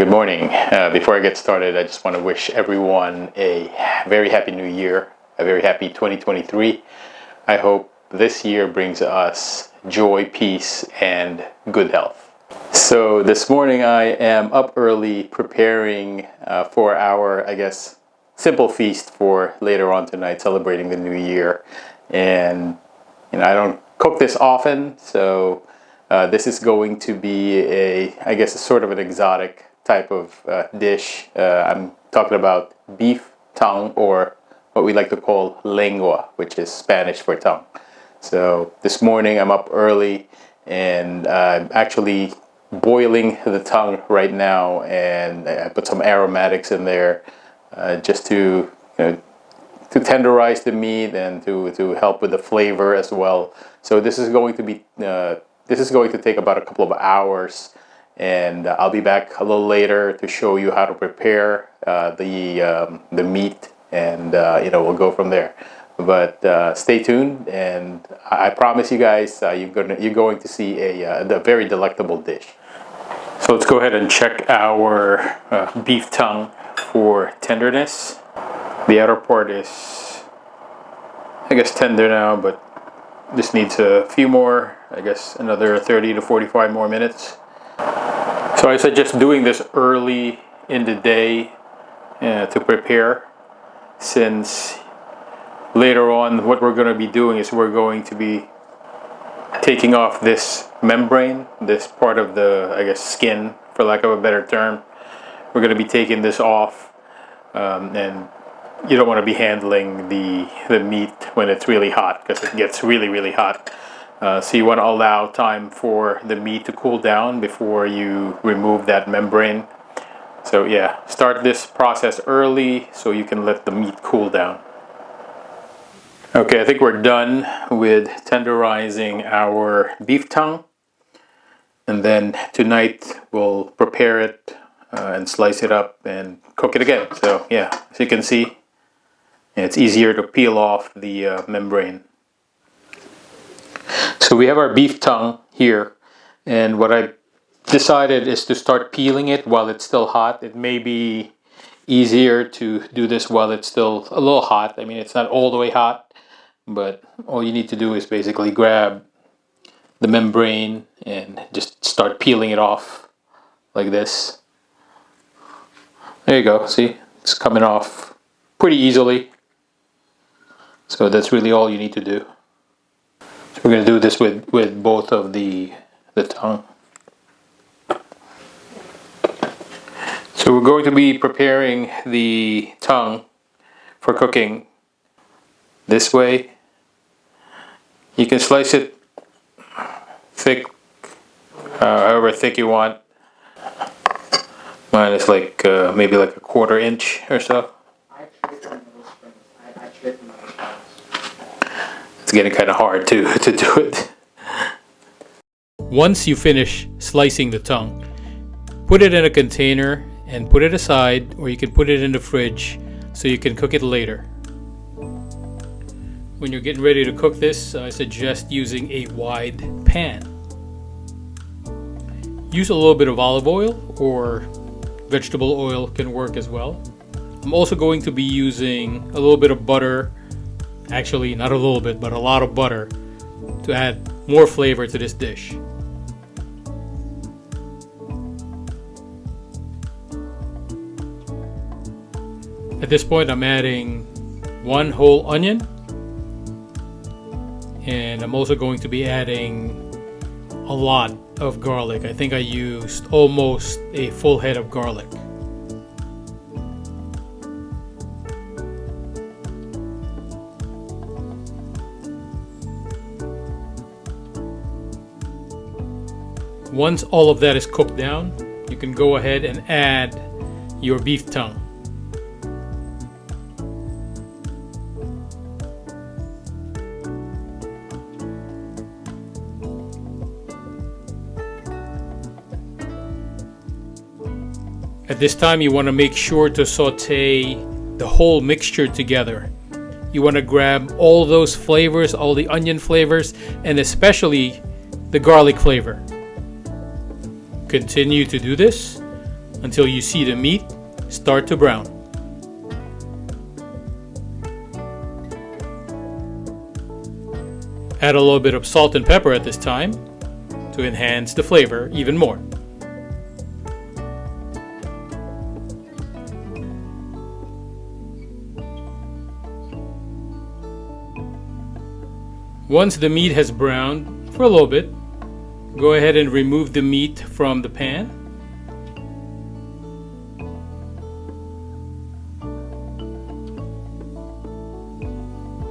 Good morning. Before I get started, I just want to wish everyone a very happy new year, a very happy 2023. I hope this year brings us joy, peace, and good health. So this morning I am up early preparing for our, simple feast for later on tonight, celebrating the new year. And I don't cook this often, so this is going to be a sort of an exotic type of dish. I'm talking about beef tongue, or what we like to call lengua, which is Spanish for tongue. So this morning I'm up early and I'm actually boiling the tongue right now, and I put some aromatics in there just to tenderize the meat and to help with the flavor as well. So this is going to take about a couple of hours, and I'll be back a little later to show you how to prepare the meat, and we'll go from there. But stay tuned, and I promise you guys you're going to see a very delectable dish. So let's go ahead and check our beef tongue for tenderness. The outer part is tender now, but this needs a few more, another 30 to 45 more minutes. So I suggest doing this early in the day to prepare, since later on what we're going to be doing is we're going to be taking off this membrane, this part of the skin, for lack of a better term. We're going to be taking this off, and you don't want to be handling the meat when it's really hot, because it gets really hot. So you want to allow time for the meat to cool down before you remove that membrane. So yeah, start this process early so you can let the meat cool down. Okay, I think we're done with tenderizing our beef tongue. And then tonight we'll prepare it and slice it up and cook it again. So yeah, as you can see, it's easier to peel off the membrane. So we have our beef tongue here, and what I decided is to start peeling it while it's still hot. It may be easier to do this while it's still a little hot. I mean, it's not all the way hot, but all you need to do is basically grab the membrane and just start peeling it off like this. There you go. See, it's coming off pretty easily. So that's really all you need to do. So we're going to do this with both of the tongue. So we're going to be preparing the tongue for cooking this way. You can slice it thick, however thick you want. Mine is maybe like a 1/4 inch or so. It's getting kind of hard to do it. Once you finish slicing the tongue, put it in a container and put it aside, or you can put it in the fridge so you can cook it later. When you're getting ready to cook this, I suggest using a wide pan. Use a little bit of olive oil, or vegetable oil can work as well. I'm also going to be using a little bit of butter. Actually, not a little bit, but a lot of butter to add more flavor to this dish. At this point, I'm adding 1 whole onion, and I'm also going to be adding a lot of garlic. I think I used almost a full head of garlic. Once all of that is cooked down, you can go ahead and add your beef tongue. At this time, you want to make sure to saute the whole mixture together. You want to grab all those flavors, all the onion flavors, and especially the garlic flavor. Continue to do this until you see the meat start to brown. Add a little bit of salt and pepper at this time to enhance the flavor even more. Once the meat has browned for a little bit, go ahead and remove the meat from the pan.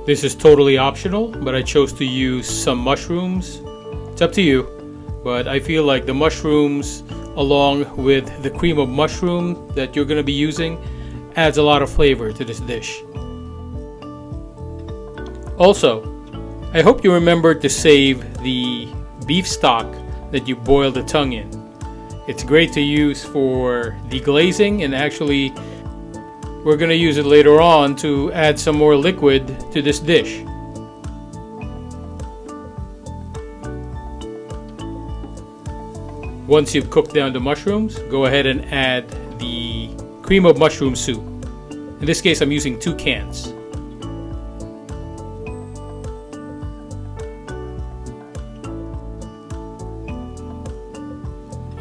This is totally optional, but I chose to use some mushrooms. It's up to you, but I feel like the mushrooms along with the cream of mushroom that you're going to be using adds a lot of flavor to this dish. Also, I hope you remember to save the beef stock that you boiled the tongue in. It's great to use for deglazing, and actually we're going to use it later on to add some more liquid to this dish. Once you've cooked down the mushrooms, go ahead and add the cream of mushroom soup. In this case, I'm using 2 cans.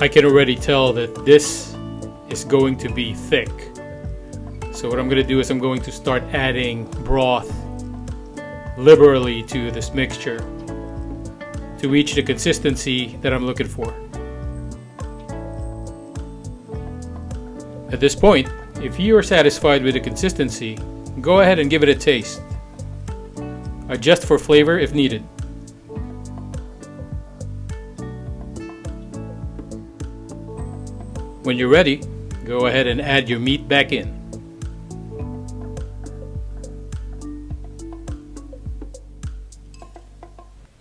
I can already tell that this is going to be thick. So what I'm going to do is I'm going to start adding broth liberally to this mixture to reach the consistency that I'm looking for. At this point, if you are satisfied with the consistency, go ahead and give it a taste. Adjust for flavor if needed. When you're ready, go ahead and add your meat back in.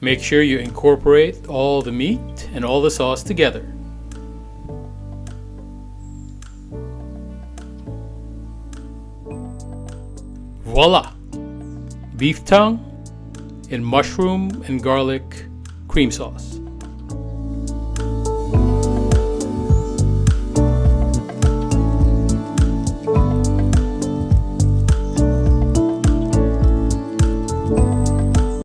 Make sure you incorporate all the meat and all the sauce together. Voila! Beef tongue in mushroom and garlic cream sauce.